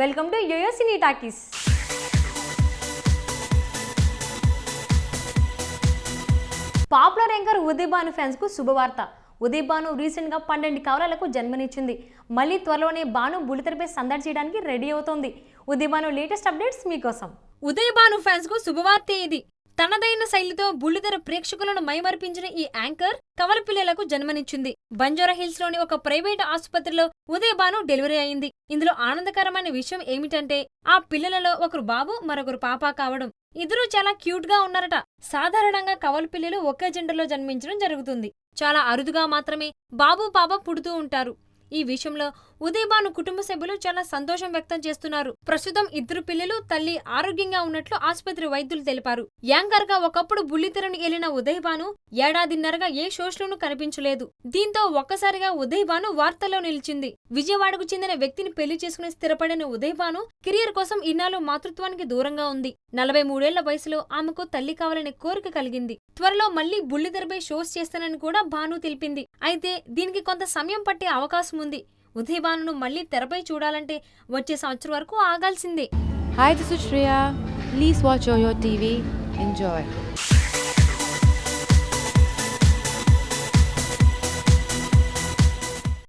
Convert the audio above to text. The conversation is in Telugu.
Welcome to YoYo Cine Talkies. Popular anchor Uday Bhanu fans కు శుభవార్త. ఉదయ్ భాను రీసెంట్ గా 12 కవలలకు జన్మనిచ్చింది. మళ్ళీ త్వరలోనే భాను బుల్లితెరపై సందడి చేయడానికి రెడీ అవుతోంది. ఉదయ్ భాను లేటెస్ట్ అప్డేట్స్ మీకోసం. ఉదయ్ భాను ఫ్యాన్స్ కు శుభవార్తే ఇది. తనదైన శైలితో బుల్లితెర ప్రేక్షకులను మైమర్పించిన ఈ యాంకర్ కవల పిల్లలకు జన్మనిచ్చింది. బంజారా హిల్స్ లోని ఒక ప్రైవేట్ ఆసుపత్రిలో ఉదయ్ భాను డెలివరీ అయింది. ఇందులో ఆనందకరమైన విషయం ఏమిటంటే ఆ పిల్లలలో ఒకరు బాబు, మరొకరు పాప కావడం. ఇద్దరూ చాలా క్యూట్ గా ఉన్నారట. సాధారణంగా కవల పిల్లలు ఒకే జెండర్లో జన్మించడం జరుగుతుంది. చాలా అరుదుగా మాత్రమే బాబు, పాప పుడుతూ ఉంటారు. ఈ విషయంలో ఉదయ్ భాను కుటుంబ సభ్యులు చాలా సంతోషం వ్యక్తం చేస్తున్నారు. ప్రస్తుతం ఇద్దరు పిల్లలు, తల్లి ఆరోగ్యంగా ఉన్నట్లు ఆసుపత్రి వైద్యులు తెలిపారు. యాంకర్ గా ఒకప్పుడు బుల్లితెరను ఏలిన ఉదయ్ భాను ఏడాదిన్నరగా ఏ షోస్లోనూ కనిపించలేదు. దీంతో ఒక్కసారిగా ఉదయ్ భాను వార్తల్లో నిలిచింది. విజయవాడకు చెందిన వ్యక్తిని పెళ్లి చేసుకుని స్థిరపడిన ఉదయ్ భాను కెరియర్ కోసం ఇన్నాళ్ళు మాతృత్వానికి దూరంగా ఉంది. 43 ఏళ్ల వయసులో ఆమెకు తల్లి కావాలనే కోరిక కలిగింది. త్వరలో మళ్లీ బుల్లితెరపై షోస్ చేస్తానని కూడా భాను తెలిపింది. అయితే దీనికి కొంత సమయం పట్టే అవకాశం ఉంది. ఉదయ్ భానును మళ్లీ తెరపై చూడాలంటే వచ్చే సంవత్సరం వరకు ఆగాల్సిందే. Hi, this is Shreya. Please watch Yoyo TV. Enjoy.